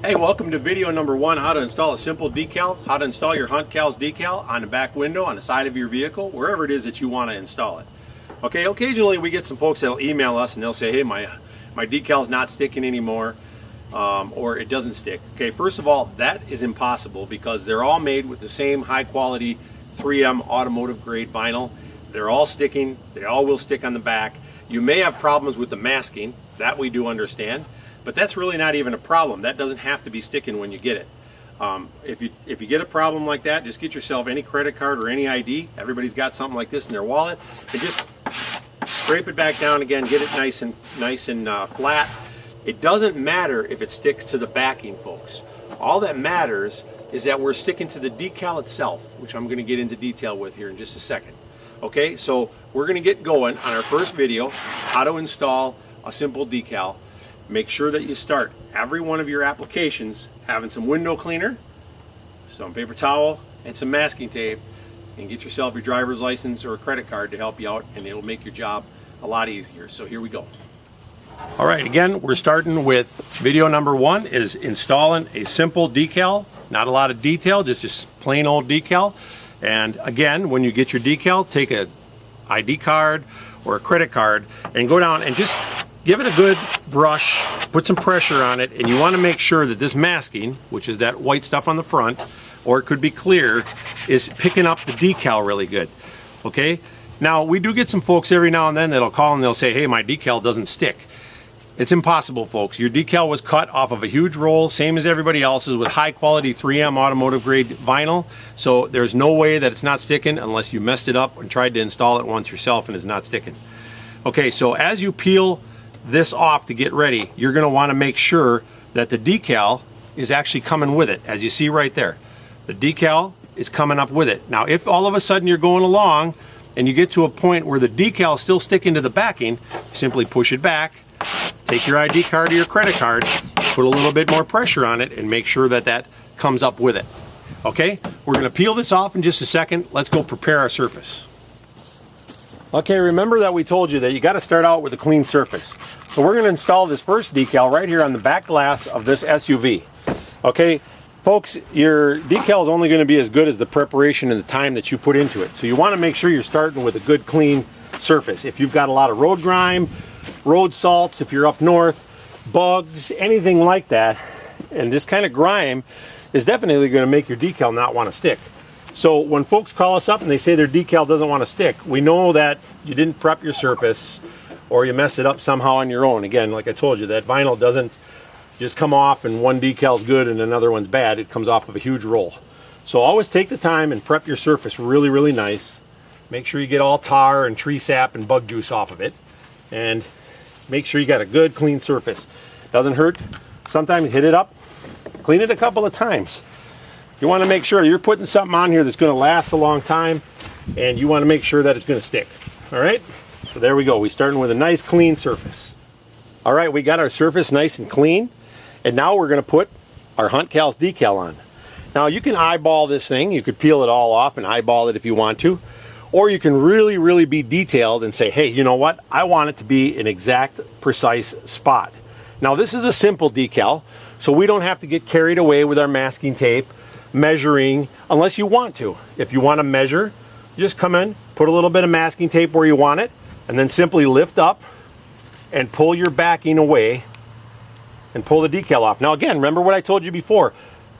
Hey, welcome to video number 1, how to install a simple decal, how to install your HuntCals decal on the back window, on the side of your vehicle, wherever it is that you want to install it. Okay, occasionally we get some folks that'll email us and they'll say, hey, my decal's not sticking anymore, or it doesn't stick. Okay, first of all, that is impossible because they're all made with the same high quality 3M automotive grade vinyl. They're all sticking, they all will stick on the back. You may have problems with the masking, that we do understand. But that's really not even a problem. That doesn't have to be sticking when you get it. If you get a problem like that, just get yourself any credit card or any ID. Everybody's got something like this in their wallet, and just scrape it back down again. Get it nice and flat. It doesn't matter if it sticks to the backing, folks. All that matters is that we're sticking to the decal itself, which I'm going to get into detail with here in just a second. Okay, so we're going to get going on our first video, how to install a simple decal. Make sure that you start every one of your applications having some window cleaner, some paper towel, and some masking tape, and get yourself your driver's license or a credit card to help you out, and it'll make your job a lot easier. So here we go. All right, again, we're starting with video number 1 is installing a simple decal. Not a lot of detail, just a plain old decal. And again, when you get your decal, take a ID card or a credit card and go down and just give it a good brush, put some pressure on it, and you want to make sure that this masking, which is that white stuff on the front, or it could be clear, is picking up the decal really good. Okay? Now, we do get some folks every now and then that'll call and they'll say, hey, my decal doesn't stick. It's impossible, folks. Your decal was cut off of a huge roll, same as everybody else's, with high quality 3M automotive grade vinyl. So there's no way that it's not sticking unless you messed it up and tried to install it once yourself and it's not sticking. Okay, so as you peel this off to get ready, you're going to want to make sure that the decal is actually coming with it. As you see right there, the decal is coming up with it. Now, if all of a sudden you're going along and you get to a point where the decal is still sticking to the backing, simply push it back, take your ID card or your credit card, put a little bit more pressure on it, and make sure that that comes up with it. Okay, we're going to peel this off in just a second. Let's go prepare our surface. Okay, remember that we told you that you got to start out with a clean surface. So we're going to install this first decal right here on the back glass of this SUV. Okay, folks, your decal is only going to be as good as the preparation and the time that you put into it. So you want to make sure you're starting with a good clean surface. If you've got a lot of road grime, road salts, if you're up north, bugs, anything like that, and this kind of grime is definitely going to make your decal not want to stick. So when folks call us up and they say their decal doesn't want to stick, we know that you didn't prep your surface or you mess it up somehow on your own. Again, like I told you, that vinyl doesn't just come off and one decal's good and another one's bad. It comes off of a huge roll. So always take the time and prep your surface really, really nice. Make sure you get all tar and tree sap and bug juice off of it. And make sure you got a good clean surface. Doesn't hurt. Sometimes hit it up, clean it a couple of times. You want to make sure you're putting something on here that's going to last a long time, and you want to make sure that it's going to stick. All right, so there we go. We're starting with a nice clean surface. All right, we got our surface nice and clean, and now we're going to put our HuntCals decal on. Now you can eyeball this thing. You could peel it all off and eyeball it if you want to, or you can really, really be detailed and say, hey, you know what? I want it to be an exact, precise spot. Now this is a simple decal, so we don't have to get carried away with our masking tape, measuring, unless you want to. If you want to measure, just come in, put a little bit of masking tape where you want it, and then simply lift up and pull your backing away and pull the decal off. Now again, remember what I told you before.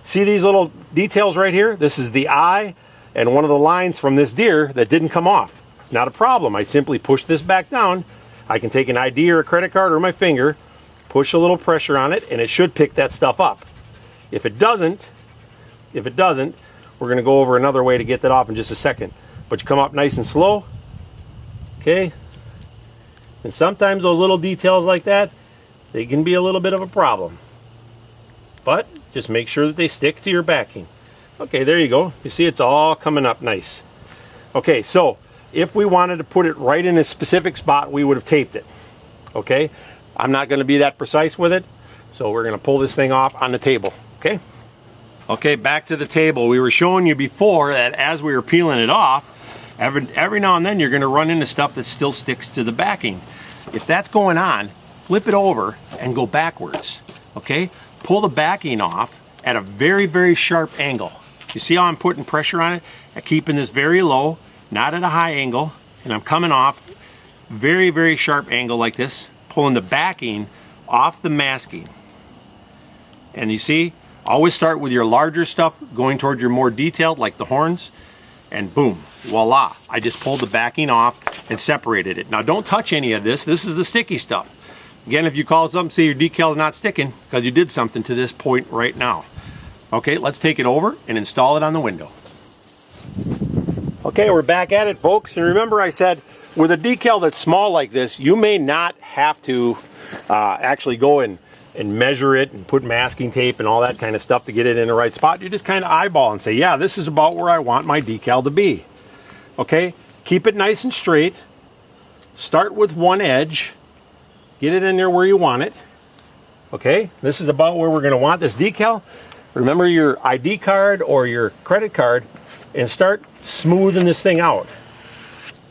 See these little details right here? This is the eye and one of the lines from this deer that didn't come off. Not a problem. I simply push this back down. I can take an ID or a credit card or my finger, push a little pressure on it, and it should pick that stuff up. If it doesn't, we're going to go over another way to get that off in just a second. But you come up nice and slow, okay? And sometimes those little details like that, they can be a little bit of a problem. But just make sure that they stick to your backing. Okay, there you go. You see it's all coming up nice. Okay, so if we wanted to put it right in a specific spot, we would have taped it. Okay? I'm not going to be that precise with it, so we're going to pull this thing off on the table. Okay? Okay, back to the table. We were showing you before that as we were peeling it off, every now and then you're going to run into stuff that still sticks to the backing. If that's going on, flip it over and go backwards. Okay? pull the backing off at a very, very sharp angle. You see how I'm putting pressure on it? I'm keeping this very low, not at a high angle, and I'm coming off very, very sharp angle like this, pulling the backing off the masking. And you see, always start with your larger stuff going towards your more detailed, like the horns, and boom, voila, I just pulled the backing off and separated it. Now don't touch any of this. This is the sticky stuff. Again, if you call something, say your decal is not sticking, it's because you did something to this point right now. Okay, let's take it over and install it on the window. Okay, we're back at it, folks. And remember I said, with a decal that's small like this, you may not have to actually go and measure it and put masking tape and all that kind of stuff to get it in the right spot. You just kind of eyeball and say, yeah, this is about where I want my decal to be. Okay, keep it nice and straight. Start with one edge. Get it in there where you want it. Okay, this is about where we're going to want this decal. Remember your ID card or your credit card and start smoothing this thing out.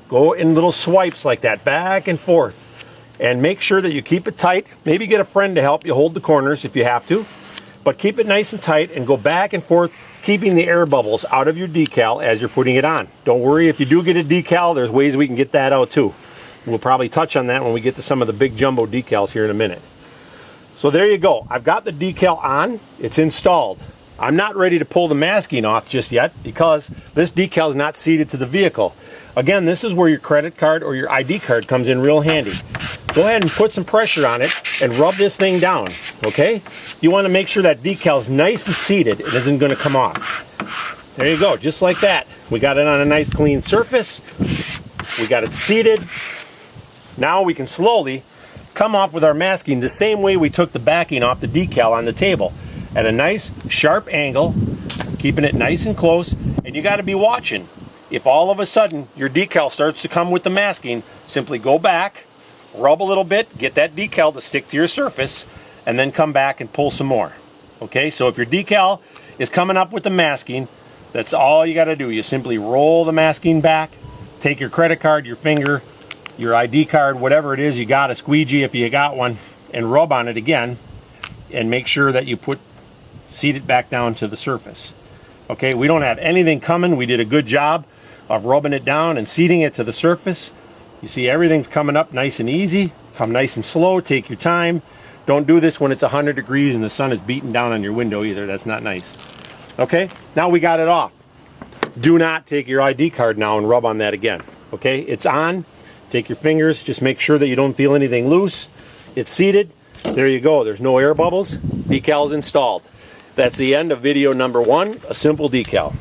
Go in little swipes like that, back and forth. And make sure that you keep it tight. Maybe get a friend to help you hold the corners if you have to. But keep it nice and tight and go back and forth, keeping the air bubbles out of your decal as you're putting it on. Don't worry, if you do get a decal, there's ways we can get that out too. We'll probably touch on that when we get to some of the big jumbo decals here in a minute. So there you go. I've got the decal on. It's installed. I'm not ready to pull the masking off just yet because this decal is not seated to the vehicle. Again, this is where your credit card or your ID card comes in real handy. Go ahead and put some pressure on it and rub this thing down, okay? You want to make sure that decal is nice and seated. It isn't going to come off. There you go, just like that. We got it on a nice clean surface. We got it seated. Now we can slowly come off with our masking the same way we took the backing off the decal on the table. At a nice sharp angle, keeping it nice and close, and you got to be watching. If all of a sudden your decal starts to come with the masking, simply go back, rub a little bit, get that decal to stick to your surface, and then come back and pull some more. Okay, so if your decal is coming up with the masking, that's all you got to do. You simply roll the masking back, take your credit card, your finger, your ID card, whatever it is you got, a squeegee if you got one, and rub on it again, and make sure that you seat it back down to the surface. Okay, we don't have anything coming. We did a good job of rubbing it down and seating it to the surface. You see everything's coming up nice and easy. Come nice and slow, take your time. Don't do this when it's 100 degrees and the sun is beating down on your window either. That's not nice. Okay, now we got it off. Do not take your ID card now and rub on that again. Okay, it's on. Take your fingers, just make sure that you don't feel anything loose. It's seated. There you go, there's no air bubbles. Decal's installed. That's the end of video number 1, a simple decal.